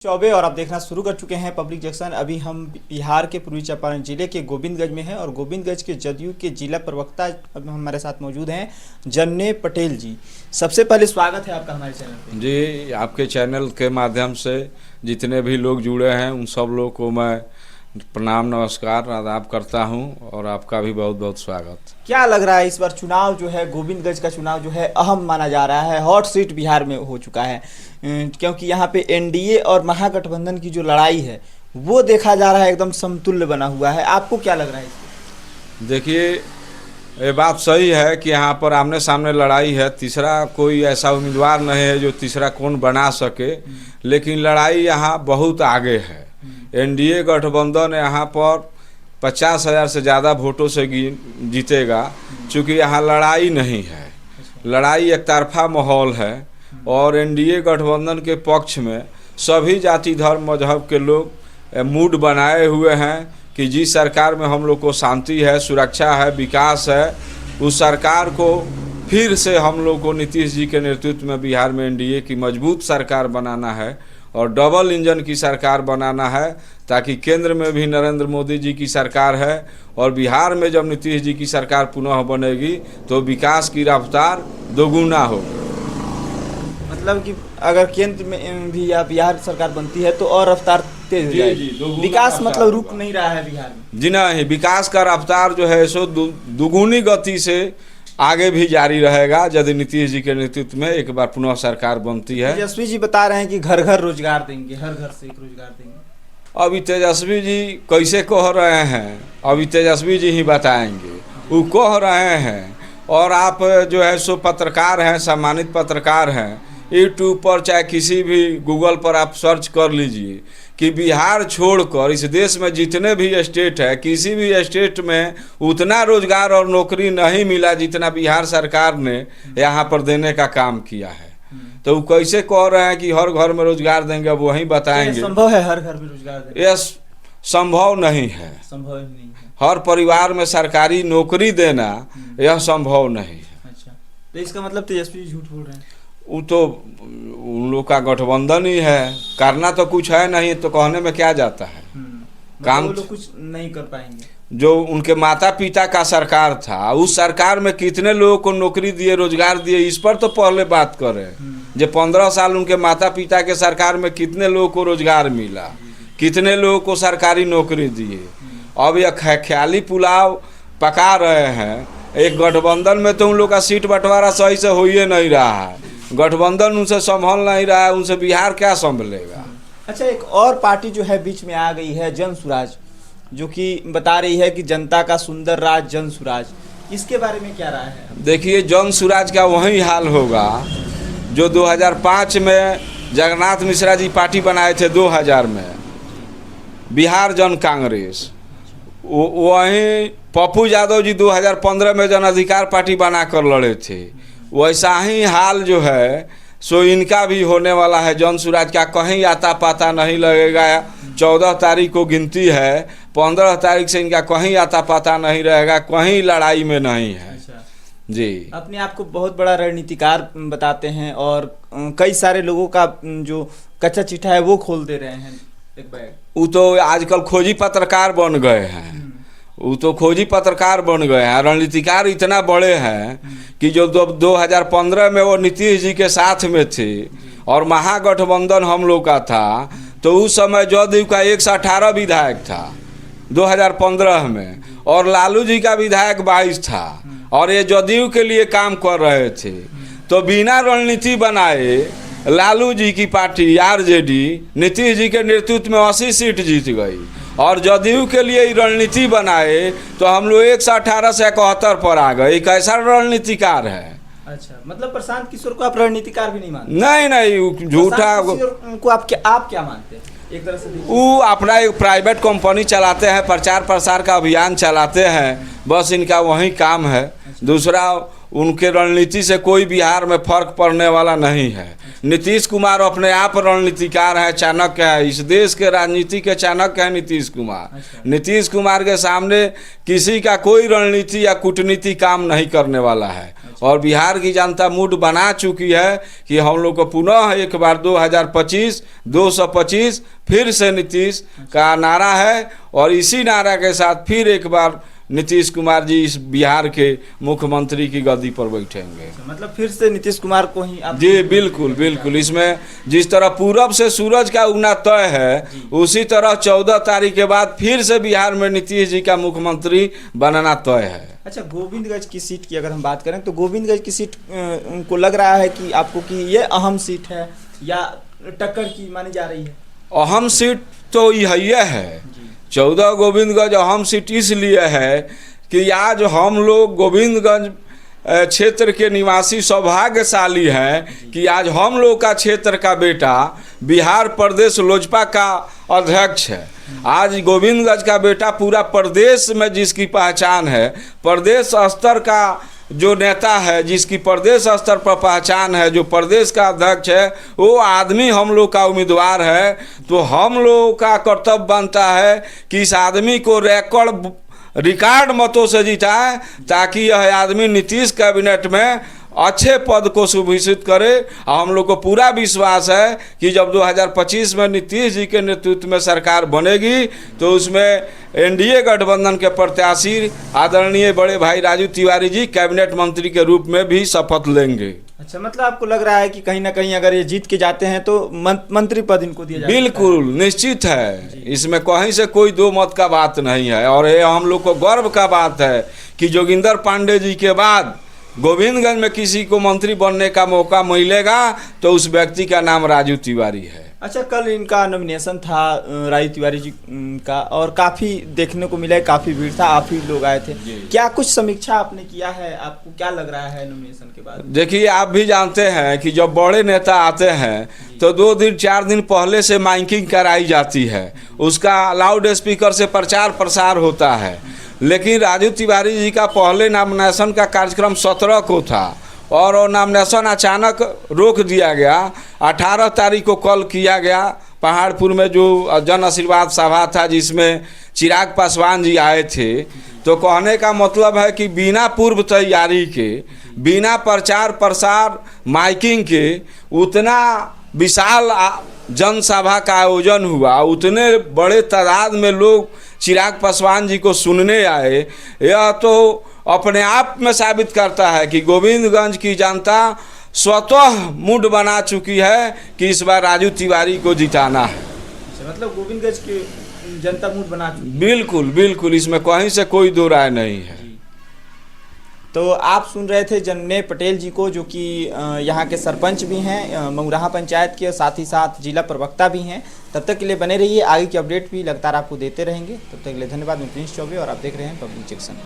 चौबे और आप देखना शुरू कर चुके हैं पब्लिक जंक्शन। अभी हम बिहार के पूर्वी चंपारण जिले के गोविंदगंज में हैं और गोविंदगंज के जदयू के जिला प्रवक्ता अब हमारे साथ मौजूद हैं, जन्ने पटेल जी। सबसे पहले स्वागत है आपका हमारे चैनल पे। जी, आपके चैनल के माध्यम से जितने भी लोग जुड़े हैं उन सब लोग को मैं प्रणाम नमस्कार आदाब करता हूं और आपका भी बहुत बहुत स्वागत। क्या लग रहा है इस बार चुनाव जो है, गोविंदगंज का चुनाव जो है अहम माना जा रहा है, हॉट सीट बिहार में हो चुका है, क्योंकि यहाँ पे एनडीए और महागठबंधन की जो लड़ाई है वो देखा जा रहा है एकदम समतुल्य बना हुआ है। आपको क्या लग रहा है इसमें? देखिए, ये बात सही है कि यहाँ पर आमने सामने लड़ाई है, तीसरा कोई ऐसा उम्मीदवार नहीं है जो तीसरा कौन बना सके, लेकिन लड़ाई यहाँ बहुत आगे है। एनडीए गठबंधन यहाँ पर 50,000 से ज़्यादा वोटों से जीतेगा, चूँकि यहाँ लड़ाई नहीं है, लड़ाई एक तरफा माहौल है और एनडीए गठबंधन के पक्ष में सभी जाति धर्म मजहब के लोग मूड बनाए हुए हैं कि जिस सरकार में हम लोग को शांति है, सुरक्षा है, विकास है, उस सरकार को फिर से हम लोग को नीतीश जी के नेतृत्व में बिहार में एनडीए की मजबूत सरकार बनाना है और डबल इंजन की सरकार बनाना है, ताकि केंद्र में भी नरेंद्र मोदी जी की सरकार है और बिहार में जब नीतीश जी की सरकार पुनः बनेगी तो विकास की रफ्तार दोगुना होगी। मतलब कि अगर केंद्र में भी या बिहार सरकार बनती है तो और रफ्तार तेज हो जाएगी। विकास मतलब रुक नहीं रहा है बिहार में। जी नहीं, विकास का रफ्तार जो है सो दुगुनी गति से आगे भी जारी रहेगा यदि नीतीश जी के नेतृत्व में एक बार पुनः सरकार बनती है। तेजस्वी जी बता रहे हैं कि घर घर रोजगार देंगे, हर घर से एक रोजगार देंगे। अभी तेजस्वी जी कैसे कह रहे हैं, अभी तेजस्वी जी ही बताएंगे। वो कह रहे हैं और आप जो है सो पत्रकार हैं, सम्मानित पत्रकार हैं, यूट्यूब पर चाहे किसी भी गूगल पर आप सर्च कर लीजिए कि बिहार छोड़कर इस देश में जितने भी स्टेट है, किसी भी स्टेट में उतना रोजगार और नौकरी नहीं मिला जितना बिहार सरकार ने यहाँ पर देने का काम किया है। तो वो कैसे कह रहे हैं कि हर घर में रोजगार देंगे, अब वही बताएंगे। संभव है हर घर में रोजगार देना? यह संभव नहीं है, संभव नहीं है। हर परिवार में सरकारी नौकरी देना यह संभव नहीं है। अच्छा, तो इसका मतलब तेजस्वी झूठ बोल रहे हैं? वो तो उन लोग का गठबंधन ही है, करना तो कुछ है नहीं, तो कहने में क्या जाता है। काम वो लोग कुछ नहीं कर पाएंगे। जो उनके माता पिता का सरकार था, उस सरकार में कितने लोगों को नौकरी दिए, रोजगार दिए, इस पर तो पहले बात करें। जो 15 साल उनके माता पिता के सरकार में कितने लोगों को रोजगार मिला, कितने लोगों को सरकारी नौकरी दिए। अब यह ख्याली पुलाव पका रहे हैं। एक गठबंधन में तो उन लोग का सीट बंटवारा सही से हो ही नहीं रहा है, गठबंधन उनसे संभल नहीं रहा है, उनसे बिहार क्या संभलेगा। अच्छा, एक और पार्टी जो है बीच में आ गई है, जन सुराज, जो कि बता रही है कि जनता का सुंदर राज जन सुराज। इसके बारे में क्या राय है? देखिए, जन सुराज का वही हाल होगा जो 2005 में जगन्नाथ मिश्रा जी पार्टी बनाए थे, 2000 में बिहार जन कांग्रेस, वहीं पप्पू यादव जी 2015 में जन अधिकार पार्टी बनाकर लड़े थे। वैसा ही हाल जो है सो इनका भी होने वाला है। जन सुराज का कहीं आता पाता नहीं लगेगा। 14 तारीख को गिनती है, 15 तारीख से इनका कहीं आता पाता नहीं रहेगा, कहीं लड़ाई में नहीं है। अच्छा जी, अपने आप को बहुत बड़ा रणनीतिकार बताते हैं और कई सारे लोगों का जो कच्चा चिट्ठा है वो खोल दे रहे हैं एक बैग। वो तो आजकल खोजी पत्रकार बन गए हैं, वो तो खोजी पत्रकार बन गए हैं। रणनीतिकार इतना बड़े हैं कि जो 2015 में वो नीतीश जी के साथ में थे और महागठबंधन हम लोग का था, तो उस समय जदयू का 118 विधायक था 2015 में और लालू जी का विधायक 22 था और ये जदयू के लिए काम कर रहे थे। तो बिना रणनीति बनाए लालू जी की पार्टी आरजेडी नीतीश जी के नेतृत्व में 80 सीट जीत गई और जदयू के लिए रणनीति बनाए तो हम लोग 118 से 71 पर आ गए। कैसा रणनीतिकार है? अच्छा, मतलब प्रशांत किशोर को आप रणनीतिकार भी नहीं मानते? नहीं, झूठा को आप क्या मानते हैं? एक तरह से वो अपना एक प्राइवेट कंपनी चलाते हैं, प्रचार प्रसार का अभियान चलाते हैं, बस इनका वही काम है। दूसरा उनके रणनीति से कोई बिहार में फर्क पड़ने वाला नहीं है। नीतीश कुमार अपने आप रणनीतिकार है, चाणक्य है, इस देश के राजनीति के चाणक्य है नीतीश कुमार। नीतीश कुमार के सामने किसी का कोई रणनीति या कूटनीति काम नहीं करने वाला है। और बिहार की जनता मूड बना चुकी है कि हम लोग को पुनः एक बार 2025 225 फिर से नीतीश का नारा है, और इसी नारा के साथ फिर एक बार नीतीश कुमार जी इस बिहार के मुख्यमंत्री की गद्दी पर बैठेंगे। मतलब फिर से नीतीश कुमार को ही आप... जी बिल्कुल बिल्कुल। इसमें जिस तरह पूरब से सूरज का उगना तय है, उसी तरह 14 तारीख के बाद फिर से बिहार में नीतीश जी का मुख्यमंत्री बनना तय है। अच्छा, गोविंदगंज की सीट की अगर हम बात करें तो गोविंदगंज की सीट उनको लग रहा है कि आपको कि ये अहम सीट है या टक्कर की मानी जा रही है? अहम सीट तो यही है। 14 गोविंदगंज अहम सीट इसलिए है कि आज हम लोग गोविंदगंज क्षेत्र के निवासी सौभाग्यशाली हैं कि आज हम लोग का क्षेत्र का बेटा बिहार प्रदेश लोजपा का अध्यक्ष है। आज गोविंदगंज का बेटा पूरा प्रदेश में जिसकी पहचान है, प्रदेश स्तर का जो नेता है जिसकी प्रदेश स्तर पर पहचान है, जो प्रदेश का अध्यक्ष है, वो आदमी हम लोग का उम्मीदवार है। तो हम लोग का कर्तव्य बनता है कि इस आदमी को रिकॉर्ड मतों से जिताए, ताकि यह आदमी नीतीश कैबिनेट में अच्छे पद को सुभूषित करे। और हम लोग को पूरा विश्वास है कि जब 2025 में नीतीश जी के नेतृत्व में सरकार बनेगी तो उसमें एनडीए गठबंधन के प्रत्याशी आदरणीय बड़े भाई राजू तिवारी जी कैबिनेट मंत्री के रूप में भी शपथ लेंगे। अच्छा, मतलब आपको लग रहा है कि कहीं ना कहीं अगर ये जीत के जाते हैं तो मंत्री पद इनको दिया जाएगा? बिल्कुल निश्चित है, इसमें कहीं से कोई दो मत का बात नहीं है। और ये हम लोग को गर्व का बात है कि जोगिंदर पांडे जी के बाद गोविंदगंज में किसी को मंत्री बनने का मौका मिलेगा तो उस व्यक्ति का नाम राजू तिवारी है। अच्छा, कल इनका नॉमिनेशन था राजू तिवारी जी का, और काफ़ी देखने को मिला है, काफ़ी भीड़ था, आप ही लोग आए थे। क्या कुछ समीक्षा आपने किया है? आपको क्या लग रहा है नॉमिनेशन के बाद? देखिए, आप भी जानते हैं कि जब बड़े नेता आते हैं तो 2 दिन 4 दिन पहले से माइकिंग कराई जाती है, उसका लाउड स्पीकर से प्रचार प्रसार होता है। लेकिन राजू तिवारी जी का पहले नॉमिनेशन का कार्यक्रम 17 को था और वो नॉमिनेशन अचानक रोक दिया गया। 18 तारीख को कल किया गया पहाड़पुर में जो जन आशीर्वाद सभा था जिसमें चिराग पासवान जी आए थे। तो कहने का मतलब है कि बिना पूर्व तैयारी के, बिना प्रचार प्रसार माइकिंग के उतना विशाल जनसभा का आयोजन हुआ, उतने बड़े तादाद में लोग चिराग पासवान जी को सुनने आए। यह तो अपने आप में साबित करता है कि गोविंदगंज की जनता स्वतः मूड बना चुकी है कि इस बार राजू तिवारी को जिताना है। मतलब गोविंदगंज की जनता मूड बना चुकी है? बिल्कुल बिल्कुल, इसमें कहीं से कोई दो राय नहीं है। तो आप सुन रहे थे जन्नय पटेल जी को, जो कि यहाँ के सरपंच भी हैं मऊराहा पंचायत के, साथ ही साथ जिला प्रवक्ता भी हैं। तब तक के लिए बने रहिए, आगे की अपडेट भी लगातार आपको देते रहेंगे। तब तक के लिए धन्यवाद। मैं प्रिंस चौबे और आप देख रहे हैं पब्लिक जंक्शन।